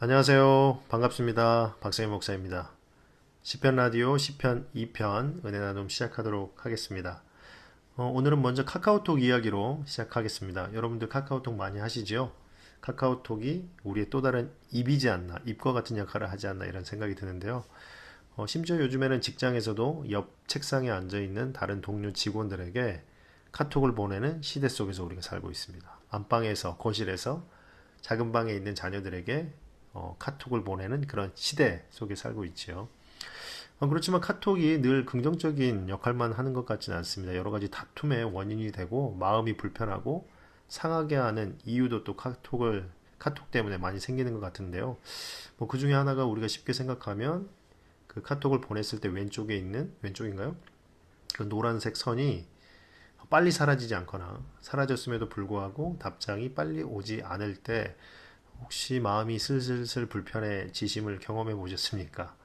안녕하세요. 반갑습니다. 박성희 목사입니다. 시편 라디오 시편 2편 은혜 나눔 시작하도록 하겠습니다. 오늘은 먼저 카카오톡 이야기로 시작하겠습니다. 여러분들 카카오톡 많이 하시죠? 카카오톡이 우리의 또 다른 입이지 않나, 입과 같은 역할을 하지 않나 이런 생각이 드는데요. 심지어 요즘에는 직장에서도 옆 책상에 앉아있는 다른 동료 직원들에게 카톡을 보내는 시대 속에서 우리가 살고 있습니다. 안방에서, 거실에서 작은 방에 있는 자녀들에게 카톡을 보내는 그런 시대 속에 살고 있죠. 그렇지만 카톡이 늘 긍정적인 역할만 하는 것 같지는 않습니다. 여러 가지 다툼의 원인이 되고 마음이 불편하고 상하게 하는 이유도 또 카톡 때문에 많이 생기는 것 같은데요. 그 중에 하나가 우리가 쉽게 생각하면 그 카톡을 보냈을 때 왼쪽인가요? 그 노란색 선이 빨리 사라지지 않거나 사라졌음에도 불구하고 답장이 빨리 오지 않을 때 혹시 마음이 슬슬 불편해지심을 경험해 보셨습니까?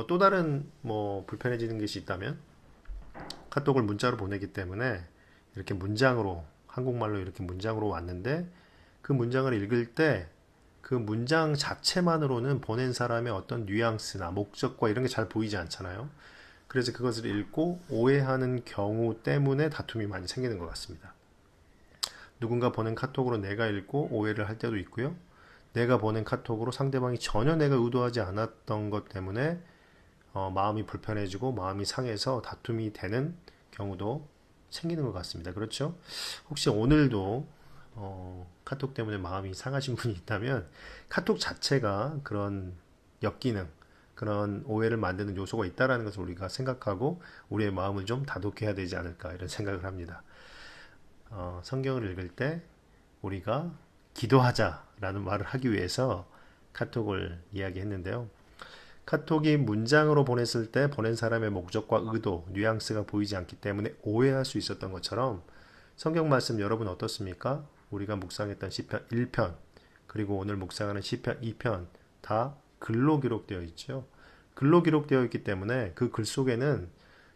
또 다른 불편해지는 것이 있다면 카톡을 문자로 보내기 때문에 이렇게 한국말로 이렇게 문장으로 왔는데 그 문장을 읽을 때 그 문장 자체만으로는 보낸 사람의 어떤 뉘앙스나 목적과 이런 게 잘 보이지 않잖아요. 그래서 그것을 읽고 오해하는 경우 때문에 다툼이 많이 생기는 것 같습니다. 누군가 보낸 카톡으로 내가 읽고 오해를 할 때도 있고요. 내가 보낸 카톡으로 상대방이 전혀 내가 의도하지 않았던 것 때문에 마음이 불편해지고 마음이 상해서 다툼이 되는 경우도 생기는 것 같습니다. 그렇죠? 혹시 오늘도 카톡 때문에 마음이 상하신 분이 있다면 카톡 자체가 그런 역기능, 그런 오해를 만드는 요소가 있다는 것을 우리가 생각하고 우리의 마음을 좀 다독해야 되지 않을까 이런 생각을 합니다. 성경을 읽을 때 우리가 기도하자라는 말을 하기 위해서 카톡을 이야기했는데요. 카톡이 문장으로 보냈을 때 보낸 사람의 목적과 의도, 뉘앙스가 보이지 않기 때문에 오해할 수 있었던 것처럼 성경 말씀 여러분 어떻습니까? 우리가 묵상했던 시편 1편 그리고 오늘 묵상하는 시편 2편 다 글로 기록되어 있죠. 글로 기록되어 있기 때문에 그 글 속에는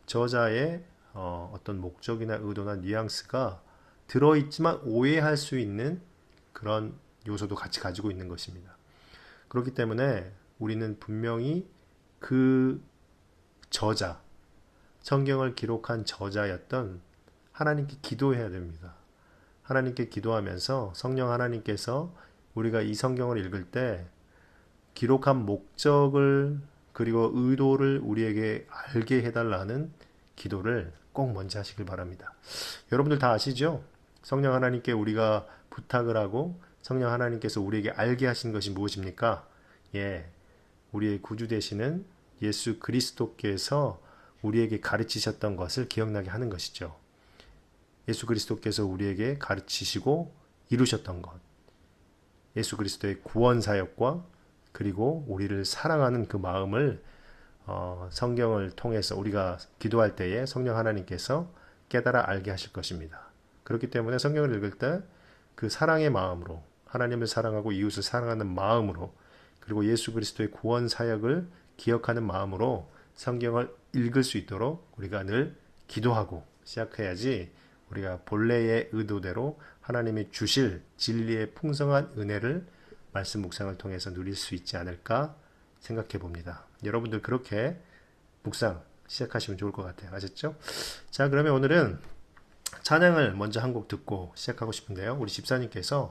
저자의 어떤 목적이나 의도나 뉘앙스가 들어있지만 오해할 수 있는 그런 요소도 같이 가지고 있는 것입니다. 그렇기 때문에 우리는 분명히 그 저자, 성경을 기록한 저자였던 하나님께 기도해야 됩니다. 하나님께 기도하면서 성령 하나님께서 우리가 이 성경을 읽을 때 기록한 목적을 그리고 의도를 우리에게 알게 해달라는 기도를 꼭 먼저 하시길 바랍니다. 여러분들 다 아시죠? 성령 하나님께 우리가 부탁을 하고 성령 하나님께서 우리에게 알게 하신 것이 무엇입니까? 우리의 구주 되시는 예수 그리스도께서 우리에게 가르치셨던 것을 기억나게 하는 것이죠. 예수 그리스도께서 우리에게 가르치시고 이루셨던 것, 예수 그리스도의 구원 사역과 그리고 우리를 사랑하는 그 마음을 성경을 통해서 우리가 기도할 때에 성령 하나님께서 깨달아 알게 하실 것입니다. 그렇기 때문에 성경을 읽을 때 그 사랑의 마음으로 하나님을 사랑하고 이웃을 사랑하는 마음으로 그리고 예수 그리스도의 구원 사역을 기억하는 마음으로 성경을 읽을 수 있도록 우리가 늘 기도하고 시작해야지 우리가 본래의 의도대로 하나님이 주실 진리의 풍성한 은혜를 말씀 묵상을 통해서 누릴 수 있지 않을까 생각해 봅니다. 여러분들 그렇게 묵상 시작하시면 좋을 것 같아요. 아셨죠? 자, 그러면 오늘은 찬양을 먼저 한 곡 듣고 시작하고 싶은데요. 우리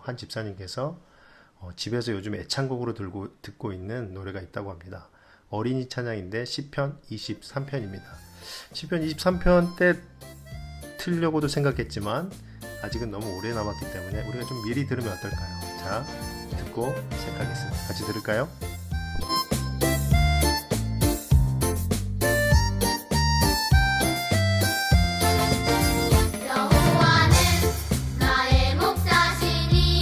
한 집사님께서 집에서 요즘 애창곡으로 듣고 있는 노래가 있다고 합니다. 어린이 찬양인데 시편 23편입니다. 시편 23편 때 틀려고도 생각했지만 아직은 너무 오래 남았기 때문에 우리가 좀 미리 들으면 어떨까요? 자, 듣고 시작하겠습니다. 같이 들을까요? 여호와는 나의 목자시니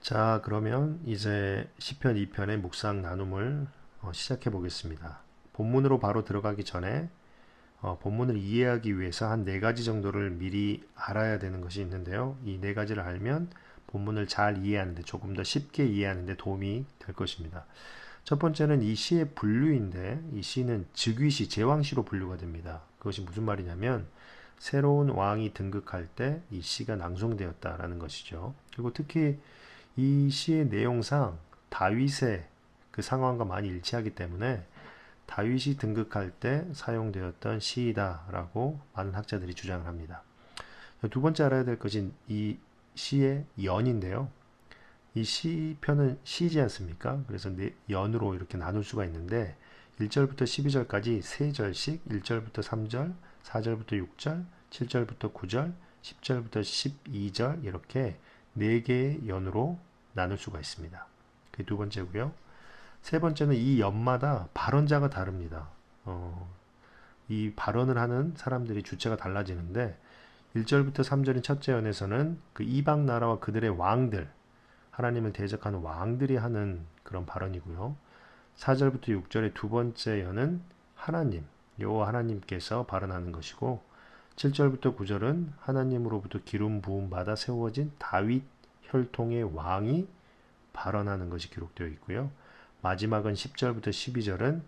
자, 그러면 이제 시편 2편의 묵상 나눔을 시작해 보겠습니다. 본문으로 바로 들어가기 전에 본문을 이해하기 위해서 한 네 가지 정도를 미리 알아야 되는 것이 있는데요. 이 네 가지를 알면 본문을 잘 이해하는데, 조금 더 쉽게 이해하는데 도움이 될 것입니다. 첫 번째는 이 시의 분류인데, 이 시는 즉위시, 제왕시로 분류가 됩니다. 그것이 무슨 말이냐면 새로운 왕이 등극할 때 이 시가 낭송되었다라는 것이죠. 그리고 특히 이 시의 내용상 다윗의 그 상황과 많이 일치하기 때문에 다윗이 등극할 때 사용되었던 시이다라고 많은 학자들이 주장을 합니다. 두 번째 알아야 될 것은 이 시의 연인데요. 이 시편은 시지 않습니까? 그래서 연으로 이렇게 나눌 수가 있는데 1절부터 12절까지 3절씩 1절부터 3절, 4절부터 6절, 7절부터 9절, 10절부터 12절 이렇게 4개의 연으로 나눌 수가 있습니다. 그게 두 번째고요. 세 번째는 이 연마다 발언자가 다릅니다. 이 발언을 하는 사람들이 주체가 달라지는데 1절부터 3절인 첫째 연에서는 그 이방 나라와 그들의 왕들, 하나님을 대적하는 왕들이 하는 그런 발언이고요. 4절부터 6절의 두 번째 연은 하나님, 여호와 하나님께서 발언하는 것이고 7절부터 9절은 하나님으로부터 기름 부음 받아 세워진 다윗 혈통의 왕이 발언하는 것이 기록되어 있고요. 마지막은 10절부터 12절은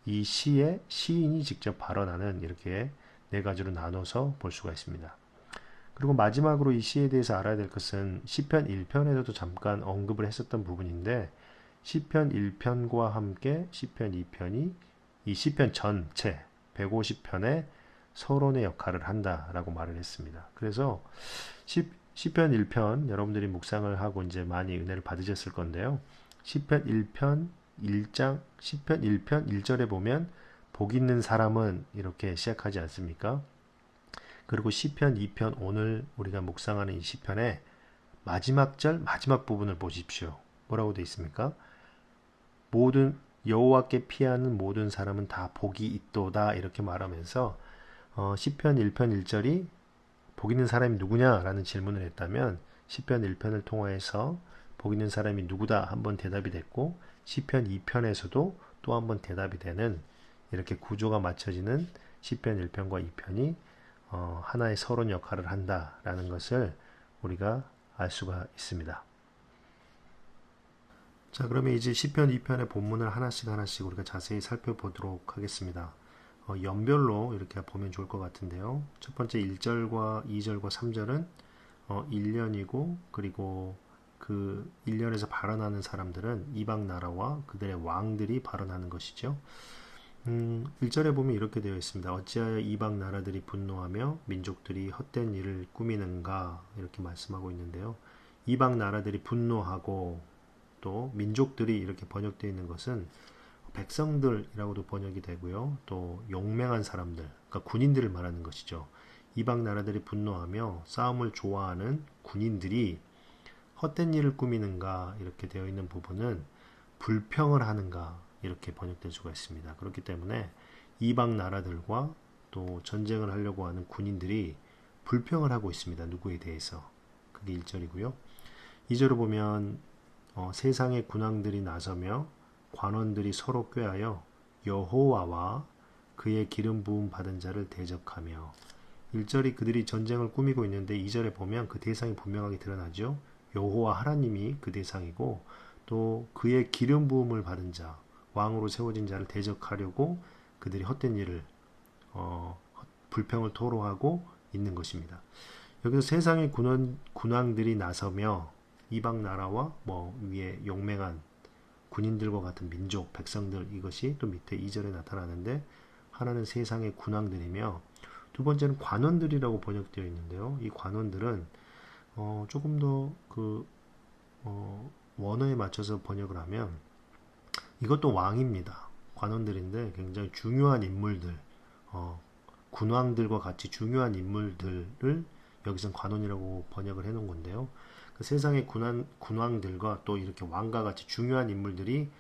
이 시의 시인이 직접 발언하는, 이렇게 네 가지로 나눠서 볼 수가 있습니다. 그리고 마지막으로 이 시에 대해서 알아야 될 것은 시편 1편에서도 잠깐 언급을 했었던 부분인데 시편 1편과 함께 시편 2편이 이 시편 전체 150편의 서론의 역할을 한다라고 말을 했습니다. 그래서 시편 1편 여러분들이 묵상을 하고 이제 많이 은혜를 받으셨을 건데요. 시편 1편 1장 시편 1편 1절에 보면 복 있는 사람은 이렇게 시작하지 않습니까? 그리고 시편 2편, 오늘 우리가 묵상하는 이 시편의 마지막 절 마지막 부분을 보십시오. 뭐라고 되어 있습니까? 모든 여호와께 피하는 모든 사람은 다 복이 있도다, 이렇게 말하면서 시편 1편 1절이 복 있는 사람이 누구냐라는 질문을 했다면 시편 1편을 통해서 복 있는 사람이 누구다 한번 대답이 됐고 시편 2편에서도 또 한번 대답이 되는, 이렇게 구조가 맞춰지는 시편 1편과 2편이 하나의 서론 역할을 한다라는 것을 우리가 알 수가 있습니다. 자, 그러면 이제 시편 2편의 본문을 하나씩 하나씩 우리가 자세히 살펴보도록 하겠습니다. 연별로 이렇게 보면 좋을 것 같은데요. 첫 번째 1절과 2절과 3절은 1년이고, 그리고 그 1년에서 발언하는 사람들은 이방 나라와 그들의 왕들이 발언하는 것이죠. 1절에 보면 이렇게 되어 있습니다. 어찌하여 이방 나라들이 분노하며 민족들이 헛된 일을 꾸미는가, 이렇게 말씀하고 있는데요. 이방 나라들이 분노하고 또 민족들이 이렇게 번역되어 있는 것은 백성들이라고도 번역이 되고요. 또 용맹한 사람들, 그러니까 군인들을 말하는 것이죠. 이방 나라들이 분노하며 싸움을 좋아하는 군인들이 헛된 일을 꾸미는가, 이렇게 되어 있는 부분은 불평을 하는가, 이렇게 번역될 수가 있습니다. 그렇기 때문에 이방 나라들과 또 전쟁을 하려고 하는 군인들이 불평을 하고 있습니다. 누구에 대해서. 그게 1절이고요. 2절을 보면 세상의 군왕들이 나서며 관원들이 서로 꾀하여 여호와와 그의 기름 부음 받은 자를 대적하며, 1절이 그들이 전쟁을 꾸미고 있는데 2절에 보면 그 대상이 분명하게 드러나죠. 여호와 하나님이 그 대상이고 또 그의 기름 부음을 받은 자, 왕으로 세워진 자를 대적하려고 그들이 헛된 일을 불평을 토로하고 있는 것입니다. 여기서 세상의 군왕들이 나서며 이방 나라와 위에 용맹한 군인들과 같은 민족, 백성들, 이것이 또 밑에 2절에 나타나는데 하나는 세상의 군왕들이며 두 번째는 관원들이라고 번역되어 있는데요. 이 관원들은 조금 더 그 원어에 맞춰서 번역을 하면 이것도 왕입니다. 관원들인데 굉장히 중요한 인물들, 군왕들과 같이 중요한 인물들을 여기선 관원이라고 번역을 해놓은 건데요. 그 세상의 군왕들과 또 이렇게 왕과 같이 중요한 인물들이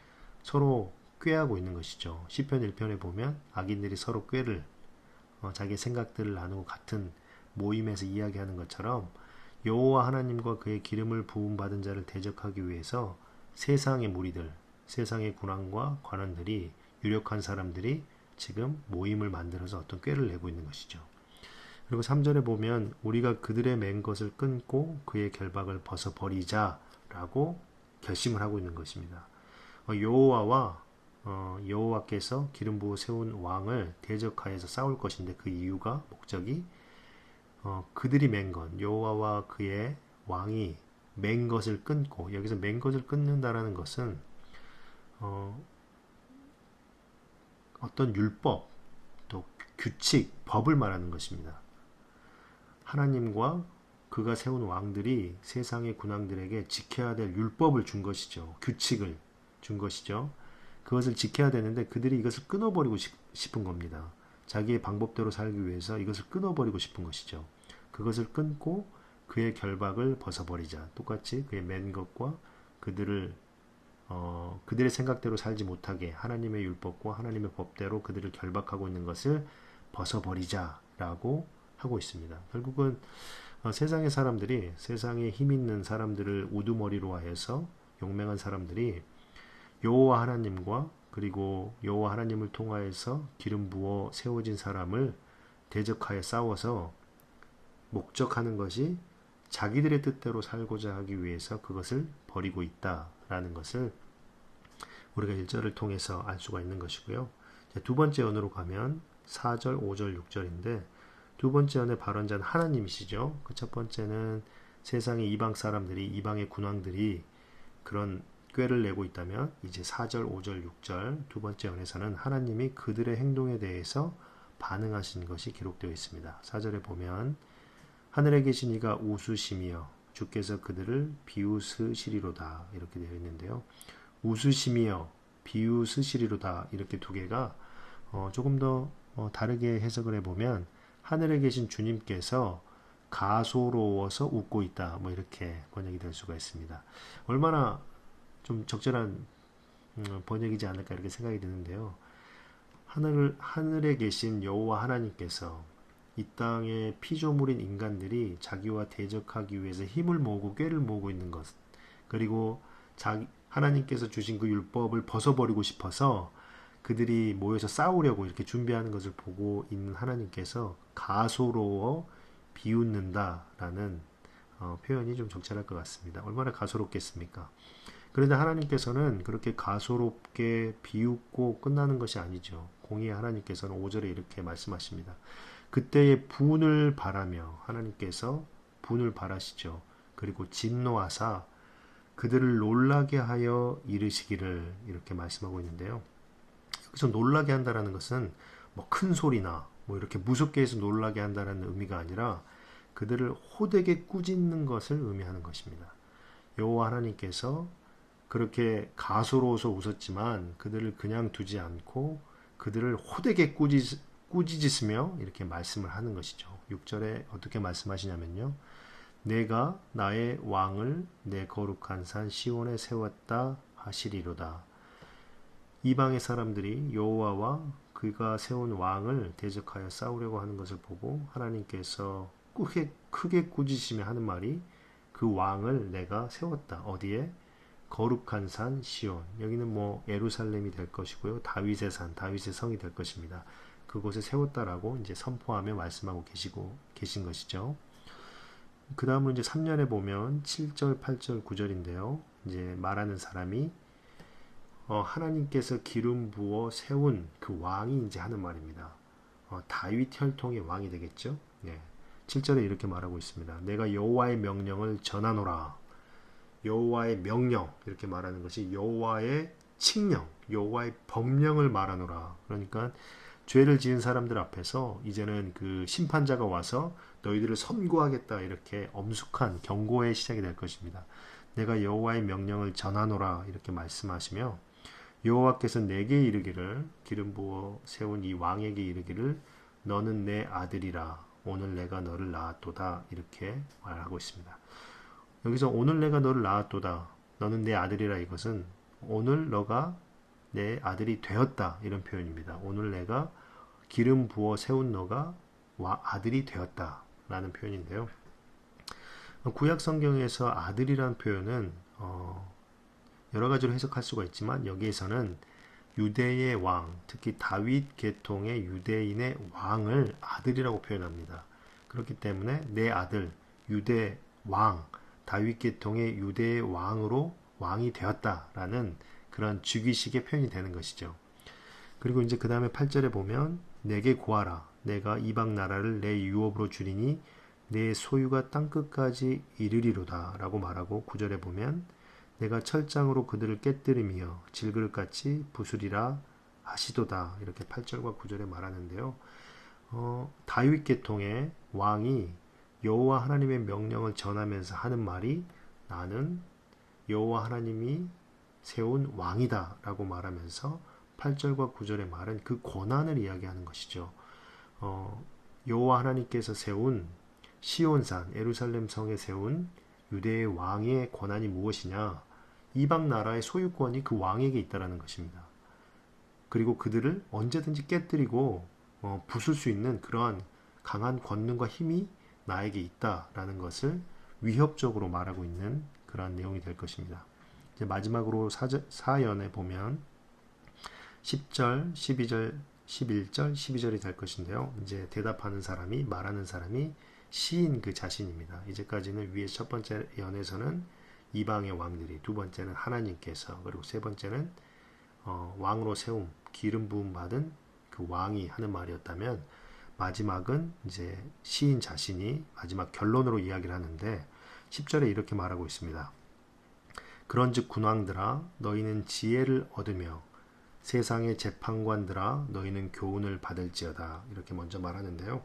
서로 꾀하고 있는 것이죠. 시편 1편에 보면 악인들이 서로 꾀를 자기의 생각들을 나누고 같은 모임에서 이야기하는 것처럼 여호와 하나님과 그의 기름을 부음 받은 자를 대적하기 위해서 세상의 무리들, 세상의 군왕과 관원들이 유력한 사람들이 지금 모임을 만들어서 어떤 꾀를 내고 있는 것이죠. 그리고 3절에 보면 우리가 그들의 맨 것을 끊고 그의 결박을 벗어버리자 라고 결심을 하고 있는 것입니다. 여호와께서 기름 부어 세운 왕을 대적하여서 싸울 것인데 그 이유가 목적이 그들이 맨 것, 여호와와 그의 왕이 맨 것을 끊고, 여기서 맨 것을 끊는다라는 것은 어떤 율법, 또 규칙, 법을 말하는 것입니다. 하나님과 그가 세운 왕들이 세상의 군왕들에게 지켜야 될 율법을 준 것이죠. 규칙을 준 것이죠. 그것을 지켜야 되는데 그들이 이것을 끊어버리고 싶은 겁니다. 자기의 방법대로 살기 위해서 이것을 끊어버리고 싶은 것이죠. 그것을 끊고 그의 결박을 벗어버리자. 똑같이 그의 맨 것과 그들의 생각대로 살지 못하게 하나님의 율법과 하나님의 법대로 그들을 결박하고 있는 것을 벗어버리자라고 하고 있습니다. 결국은 세상의 사람들이, 세상에 힘 있는 사람들을 우두머리로 하여서 용맹한 사람들이 여호와 하나님과 그리고 여호와 하나님을 통하여서 기름 부어 세워진 사람을 대적하여 싸워서 목적하는 것이 자기들의 뜻대로 살고자 하기 위해서 그것을 버리고 있다라는 것을 우리가 1절을 통해서 알 수가 있는 것이고요. 두 번째 언어로 가면 4절, 5절, 6절인데 두 번째 언의 발언자는 하나님이시죠. 그 첫 번째는 세상의 이방 사람들이, 이방의 군왕들이 그런 꾀를 내고 있다면 이제 4절, 5절, 6절 두 번째 언에서는 하나님이 그들의 행동에 대해서 반응하신 것이 기록되어 있습니다. 4절에 보면 하늘에 계신 이가 웃으시며 주께서 그들을 비웃으시리로다 이렇게 되어 있는데요. 웃으시며 비웃으시리로다 이렇게 두 개가 조금 더 다르게 해석을 해보면 하늘에 계신 주님께서 가소로워서 웃고 있다 뭐 이렇게 번역이 될 수가 있습니다. 얼마나 좀 적절한 번역이지 않을까 이렇게 생각이 드는데요. 하늘에 계신 여호와 하나님께서 이 땅의 피조물인 인간들이 자기와 대적하기 위해서 힘을 모으고 꾀를 모으고 있는 것, 그리고 하나님께서 주신 그 율법을 벗어버리고 싶어서 그들이 모여서 싸우려고 이렇게 준비하는 것을 보고 있는 하나님께서 가소로워 비웃는다라는 표현이 좀 적절할 것 같습니다. 얼마나 가소롭겠습니까? 그런데 하나님께서는 그렇게 가소롭게 비웃고 끝나는 것이 아니죠. 공의의 하나님께서는 5절에 이렇게 말씀하십니다. 그때의 분을 바라며 하나님께서 분을 바라시죠. 그리고 진노하사 그들을 놀라게 하여 이르시기를 이렇게 말씀하고 있는데요. 여기서 놀라게 한다라는 것은 뭐 큰 소리나 뭐 이렇게 무섭게 해서 놀라게 한다는 의미가 아니라 그들을 호되게 꾸짖는 것을 의미하는 것입니다. 여호와 하나님께서 그렇게 가소로워서 웃었지만 그들을 그냥 두지 않고 그들을 호되게 꾸짖으시며 이렇게 말씀을 하는 것이죠. 6절에 어떻게 말씀하시냐면요. 내가 나의 왕을 내 거룩한 산 시온에 세웠다 하시리로다. 이방의 사람들이 여호와와 그가 세운 왕을 대적하여 싸우려고 하는 것을 보고 하나님께서 크게 꾸짖으시며 하는 말이 그 왕을 내가 세웠다. 어디에? 거룩한 산 시온. 여기는 뭐 예루살렘이 될 것이고요. 다윗의 산, 다윗의 성이 될 것입니다. 그곳에 세웠다라고 이제 선포하며 말씀하고 계신 것이죠. 그 다음으로 이제 3년에 보면 7절, 8절, 9절인데요. 이제 말하는 사람이 하나님께서 기름 부어 세운 그 왕이 이제 하는 말입니다. 다윗 혈통의 왕이 되겠죠. 네. 7절에 이렇게 말하고 있습니다. 내가 여호와의 명령을 전하노라. 여호와의 명령 이렇게 말하는 것이 여호와의 칙령, 여호와의 법령을 말하노라. 그러니까 죄를 지은 사람들 앞에서 이제는 그 심판자가 와서 너희들을 선고하겠다 이렇게 엄숙한 경고의 시작이 될 것입니다. 내가 여호와의 명령을 전하노라 이렇게 말씀하시며 여호와께서 내게 이르기를 기름 부어 세운 이 왕에게 이르기를 너는 내 아들이라 오늘 내가 너를 낳았도다 이렇게 말하고 있습니다. 여기서 오늘 내가 너를 낳았도다 너는 내 아들이라 이것은 오늘 너가 내 아들이 되었다 이런 표현입니다. 오늘 내가 기름 부어 세운 너가 아들이 되었다 라는 표현인데요. 구약 성경에서 아들이란 표현은 여러 가지로 해석할 수가 있지만 여기에서는 유대의 왕, 특히 다윗 계통의 유대인의 왕을 아들이라고 표현합니다. 그렇기 때문에 내 아들 유대 왕, 다윗 계통의 유대의 왕으로 왕이 되었다라는 그런 즉위식의 표현이 되는 것이죠. 그리고 이제 그 다음에 8절에 보면 내게 구하라. 내가 이방 나라를 내 유업으로 주리니 내 소유가 땅끝까지 이르리로다 라고 말하고 9절에 보면 내가 철장으로 그들을 깨뜨리며 질그릇같이 부수리라 하시도다. 이렇게 8절과 9절에 말하는데요. 다윗 계통의 왕이 여호와 하나님의 명령을 전하면서 하는 말이 나는 여호와 하나님이 세운 왕이다 라고 말하면서 8절과 9절의 말은 그 고난을 이야기하는 것이죠. 여호와 하나님께서 세운 시온산 예루살렘 성에 세운 유대의 왕의 권한이 무엇이냐? 이방 나라의 소유권이 그 왕에게 있다라는 것입니다. 그리고 그들을 언제든지 깨뜨리고 부술 수 있는 그러한 강한 권능과 힘이 나에게 있다라는 것을 위협적으로 말하고 있는 그러한 내용이 될 것입니다. 이제 마지막으로 사연에 보면 10절, 12절, 11절, 12절이 될 것인데요. 이제 대답하는 사람이 말하는 사람이 시인 그 자신입니다. 이제까지는 위에 첫 번째 연에서는 이방의 왕들이, 두 번째는 하나님께서, 그리고 세 번째는 왕으로 세움, 기름 부음 받은 그 왕이 하는 말이었다면 마지막은 이제 시인 자신이 마지막 결론으로 이야기를 하는데 10절에 이렇게 말하고 있습니다. 그런즉 군왕들아 너희는 지혜를 얻으며 세상의 재판관들아 너희는 교훈을 받을지어다. 이렇게 먼저 말하는데요.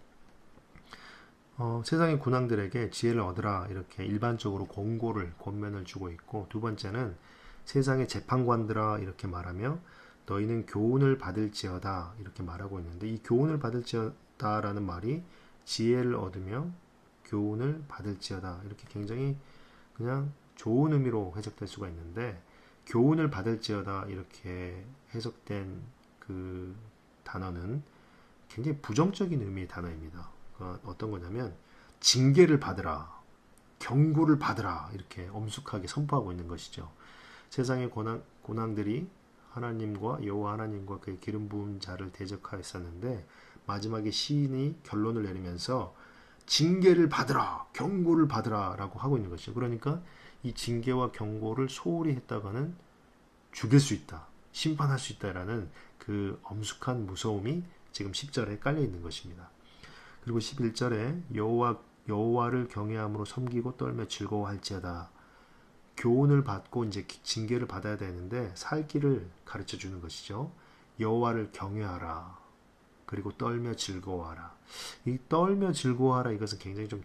세상의 군왕들에게 지혜를 얻으라 이렇게 일반적으로 권면을 주고 있고, 두 번째는 세상의 재판관들아 이렇게 말하며 너희는 교훈을 받을지어다 이렇게 말하고 있는데, 이 교훈을 받을지어다라는 말이 지혜를 얻으며 교훈을 받을지어다 이렇게 굉장히 그냥 좋은 의미로 해석될 수가 있는데, 교훈을 받을지어다 이렇게 해석된 그 단어는 굉장히 부정적인 의미의 단어입니다. 어떤 거냐면 징계를 받으라, 경고를 받으라 이렇게 엄숙하게 선포하고 있는 것이죠. 세상의 고난들이 하나님과 여호와 하나님과 그의 기름 부은 자를 대적하였었는데 마지막에 시인이 결론을 내리면서 징계를 받으라, 경고를 받으라 라고 하고 있는 것이죠. 그러니까 이 징계와 경고를 소홀히 했다가는 죽일 수 있다, 심판할 수 있다라는 그 엄숙한 무서움이 지금 10절에 깔려 있는 것입니다. 그리고 11절에 여호와를 경외함으로 섬기고 떨며 즐거워할지어다. 교훈을 받고 이제 징계를 받아야 되는데 살 길을 가르쳐 주는 것이죠. 여호와를 경외하라. 그리고 떨며 즐거워하라. 이 떨며 즐거워하라 이것은 굉장히 좀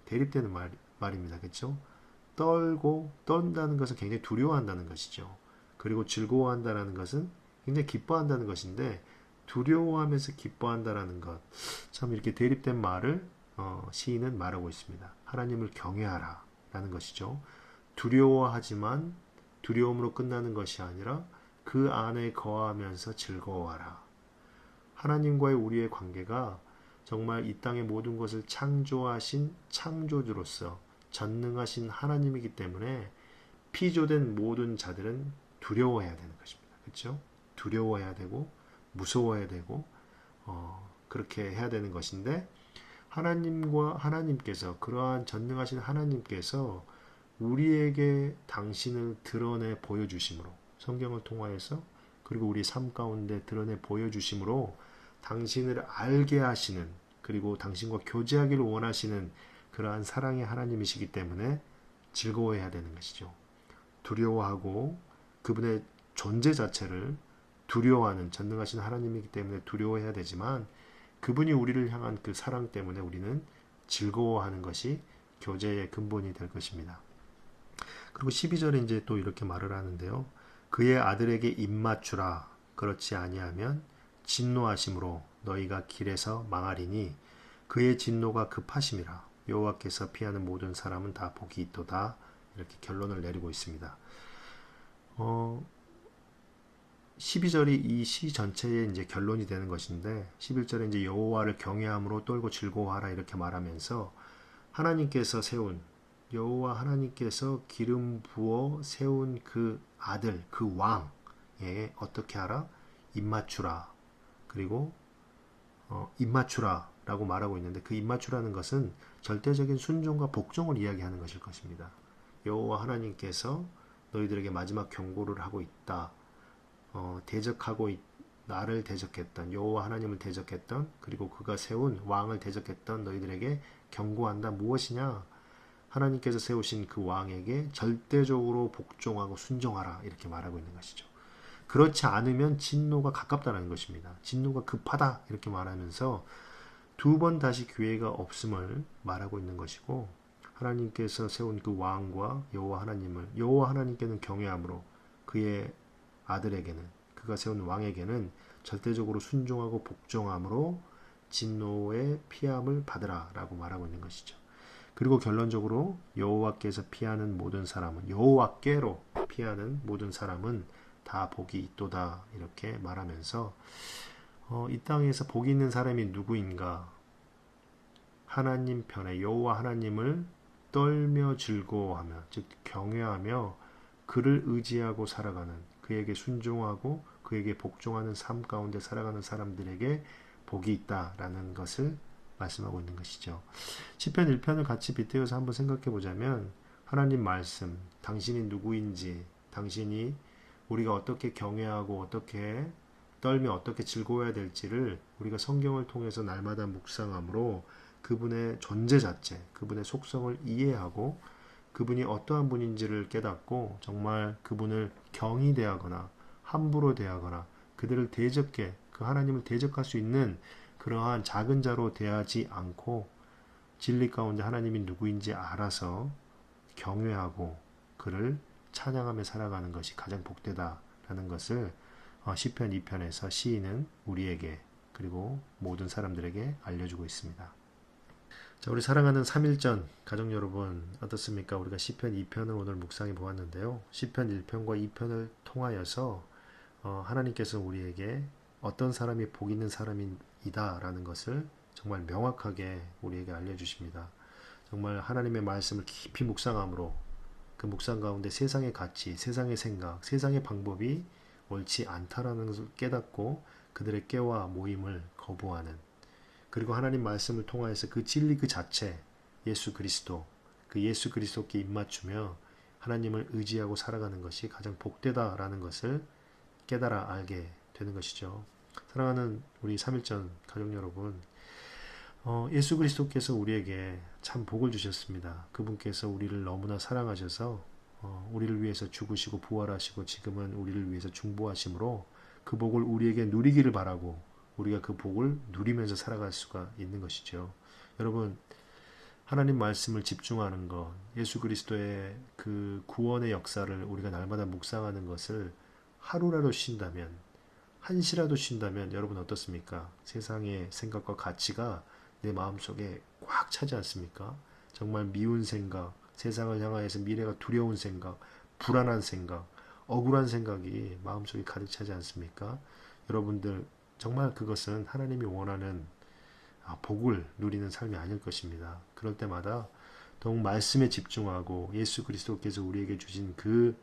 대립되는 말입니다. 그렇죠? 떤다는 것은 굉장히 두려워한다는 것이죠. 그리고 즐거워한다는 것은 굉장히 기뻐한다는 것인데, 두려워하면서 기뻐한다라는 것, 참 이렇게 대립된 말을 시인은 말하고 있습니다. 하나님을 경외하라 라는 것이죠. 두려워하지만 두려움으로 끝나는 것이 아니라 그 안에 거하면서 즐거워하라. 하나님과의 우리의 관계가 정말 이 땅의 모든 것을 창조하신 창조주로서 전능하신 하나님이기 때문에 피조된 모든 자들은 두려워해야 되는 것입니다. 그렇죠? 두려워해야 되고 무서워해야 되고 그렇게 해야 되는 것인데, 하나님께서, 그러한 전능하신 하나님께서 우리에게 당신을 드러내 보여주심으로, 성경을 통하여서 그리고 우리 삶 가운데 드러내 보여주심으로 당신을 알게 하시는, 그리고 당신과 교제하기를 원하시는 그러한 사랑의 하나님이시기 때문에 즐거워해야 되는 것이죠. 두려워하고 그분의 존재 자체를 두려워하는 전능하신 하나님이기 때문에 두려워해야 되지만, 그분이 우리를 향한 그 사랑 때문에 우리는 즐거워하는 것이 교제의 근본이 될 것입니다. 그리고 12절에 이제 또 이렇게 말을 하는데요. 그의 아들에게 입맞추라. 그렇지 아니하면 진노하심으로 너희가 길에서 망하리니 그의 진노가 급하심이라. 여호와께서 피하는 모든 사람은 다 복이 있도다. 이렇게 결론을 내리고 있습니다. 12절이 이 시 전체의 이제 결론이 되는 것인데, 11절에 이제 여호와를 경외함으로 떨고 즐거워하라 이렇게 말하면서 하나님께서 세운 여호와 하나님께서 기름 부어 세운 그 아들, 그 왕에 어떻게 하라? 입맞추라. 그리고 입맞추라 라고 말하고 있는데, 그 입맞추라는 것은 절대적인 순종과 복종을 이야기하는 것일 것입니다. 여호와 하나님께서 너희들에게 마지막 경고를 하고 있다. 대적하고 나를 대적했던, 여호와 하나님을 대적했던, 그리고 그가 세운 왕을 대적했던 너희들에게 경고한다. 무엇이냐? 하나님께서 세우신 그 왕에게 절대적으로 복종하고 순종하라, 이렇게 말하고 있는 것이죠. 그렇지 않으면 진노가 가깝다는 것입니다. 진노가 급하다, 이렇게 말하면서 두 번 다시 기회가 없음을 말하고 있는 것이고, 하나님께서 세운 그 왕과 여호와 하나님께는 경외함으로, 그의 아들에게는, 그가 세운 왕에게는 절대적으로 순종하고 복종함으로 진노의 피함을 받으라 라고 말하고 있는 것이죠. 그리고 결론적으로 여호와께로 피하는 모든 사람은 다 복이 있도다, 이렇게 말하면서 이 땅에서 복이 있는 사람이 누구인가? 하나님 편에 여호와 하나님을 떨며 즐거워하며, 즉 경외하며 그를 의지하고 살아가는, 그에게 순종하고 그에게 복종하는 삶 가운데 살아가는 사람들에게 복이 있다라는 것을 말씀하고 있는 것이죠. 시편 1편을 같이 빗대어서 한번 생각해 보자면, 하나님 말씀, 당신이 누구인지, 당신이 우리가 어떻게 경외하고 어떻게 떨며 어떻게 즐거워야 될지를 우리가 성경을 통해서 날마다 묵상함으로 그분의 존재 자체, 그분의 속성을 이해하고 그분이 어떠한 분인지를 깨닫고 정말 그분을 경히 대하거나 함부로 대하거나 그들을 대적해, 그 하나님을 대적할 수 있는 그러한 작은 자로 대하지 않고 진리 가운데 하나님이 누구인지 알아서 경외하고 그를 찬양하며 살아가는 것이 가장 복되다라는 것을 시편 2편에서 시인은 우리에게, 그리고 모든 사람들에게 알려주고 있습니다. 자, 우리 사랑하는 3.1전 가족 여러분, 어떻습니까? 우리가 시편 2편을 오늘 묵상해 보았는데요. 시편 1편과 2편을 통하여서 하나님께서 우리에게 어떤 사람이 복 있는 사람이다 라는 것을 정말 명확하게 우리에게 알려주십니다. 정말 하나님의 말씀을 깊이 묵상함으로 그 묵상 가운데 세상의 가치, 세상의 생각, 세상의 방법이 옳지 않다라는 것을 깨닫고 그들의 깨와 모임을 거부하는, 그리고 하나님 말씀을 통하여서 그 진리 그 자체, 예수 그리스도께 입맞추며 하나님을 의지하고 살아가는 것이 가장 복되다라는 것을 깨달아 알게 되는 것이죠. 사랑하는 우리 3.1전 가족 여러분, 예수 그리스도께서 우리에게 참 복을 주셨습니다. 그분께서 우리를 너무나 사랑하셔서 우리를 위해서 죽으시고 부활하시고 지금은 우리를 위해서 중보하심으로 그 복을 우리에게 누리기를 바라고 우리가 그 복을 누리면서 살아갈 수가 있는 것이죠. 여러분, 하나님 말씀을 집중하는 것, 예수 그리스도의 그 구원의 역사를 우리가 날마다 묵상하는 것을 하루라도 쉰다면, 한시라도 쉰다면 여러분 어떻습니까? 세상의 생각과 가치가 내 마음속에 꽉 차지 않습니까? 정말 미운 생각, 세상을 향하여서 미래가 두려운 생각, 불안한 생각, 억울한 생각이 마음속에 가득 차지 않습니까? 여러분들 정말 그것은 하나님이 원하는 복을 누리는 삶이 아닐 것입니다. 그럴 때마다 더욱 말씀에 집중하고 예수 그리스도께서 우리에게 주신 그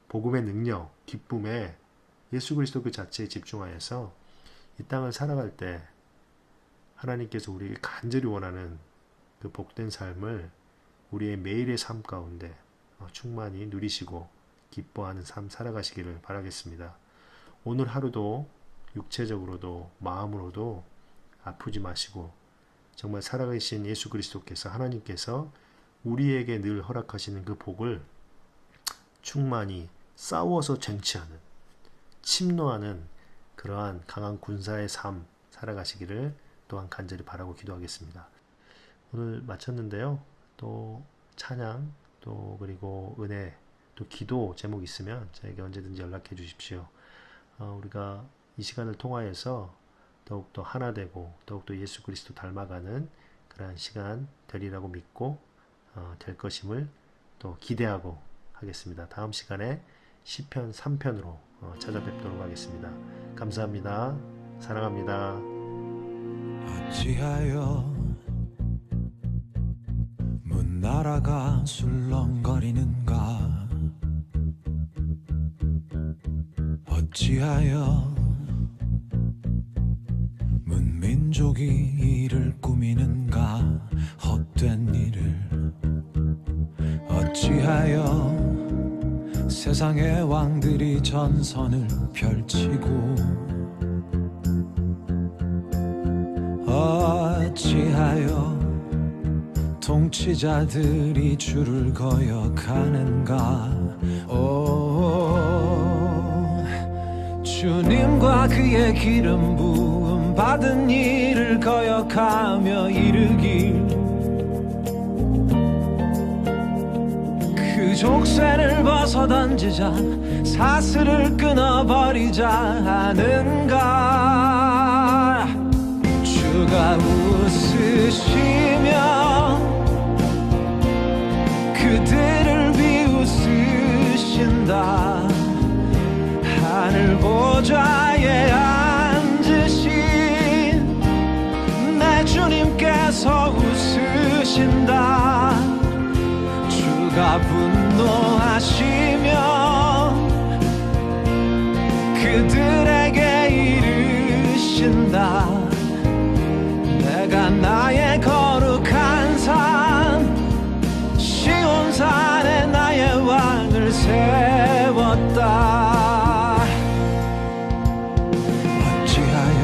복음의 능력, 기쁨에 예수 그리스도 그 자체에 집중하여서 이 땅을 살아갈 때 하나님께서 우리에게 간절히 원하는 그 복된 삶을 우리의 매일의 삶 가운데 충만히 누리시고 기뻐하는 삶 살아가시기를 바라겠습니다. 오늘 하루도 육체적으로도 마음으로도 아프지 마시고 정말 살아계신 예수 그리스도께서, 하나님께서 우리에게 늘 허락하시는 그 복을 충만히 싸워서 쟁취하는, 침노하는 그러한 강한 군사의 삶 살아가시기를 또한 간절히 바라고 기도하겠습니다. 오늘 마쳤는데요. 또 찬양, 또 그리고 은혜, 또 기도 제목 있으면 저에게 언제든지 연락해 주십시오. 우리가 이 시간을 통하여서 더욱더 하나 되고 더욱더 예수 그리스도 닮아가는 그러한 시간 되리라고 믿고 될 것임을 또 기대하고 하겠습니다. 다음 시간에 시편 3편으로 찾아뵙도록 하겠습니다. 감사합니다. 사랑합니다. 어찌하여 나라가 술렁거리는가 어찌하여 문민족이 이를 꾸미는가 헛된 일을 어찌하여 세상의 왕들이 전선을 펼치고 어찌하여 통치자들이 줄을 그어 가는가 오 주님과 그의 기름 부음 받은 일을 거역하며 이르길 그 족쇄를 벗어 던지자 사슬을 끊어버리자 하는가 주가 웃으시며 그들을 비웃으신다 하늘 보좌에 앉으신 내 주님께서 웃으신다 주가 분노하시며 그들에게 이르신다 내가 나의 거룩한 산 시온산에 나의 왕을 세웠다 어찌하여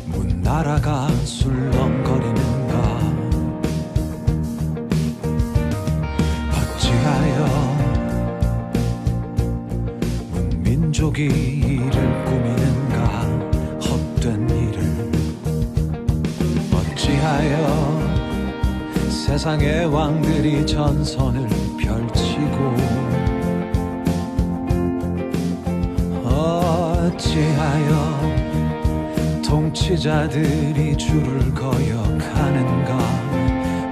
문나라가 술렁거리는가 어찌하여 문민족이 이를 꾸미는가 헛된 일을 어찌하여 세상의 왕들이 전선을 펼치고 어찌하여 통치자들이 줄을 거역하는가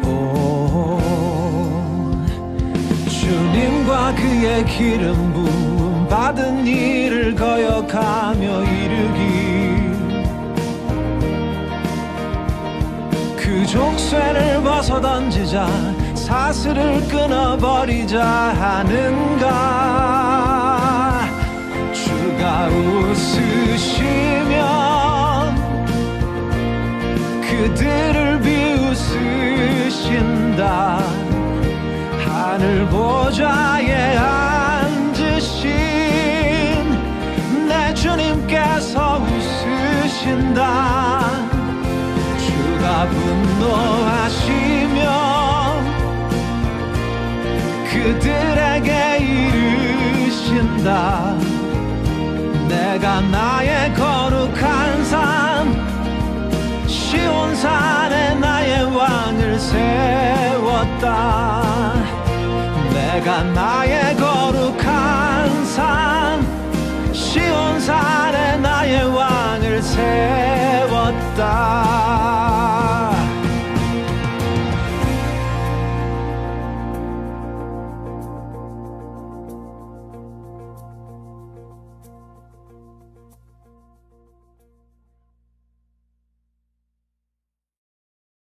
오 주님과 그의 기름 부음 받은 일을 거역하며 이르기 그 족쇄를 벗어 던지자 사슬을 끊어버리자 하는가 주가 웃으시며 그들을 비웃으신다 하늘 보좌에 앉으신 내 주님께서 웃으신다 주가 분노하시며 그들에게 이르신다 내가 나의 거룩한 산 시온산에 나의 왕을 세웠다 내가 나의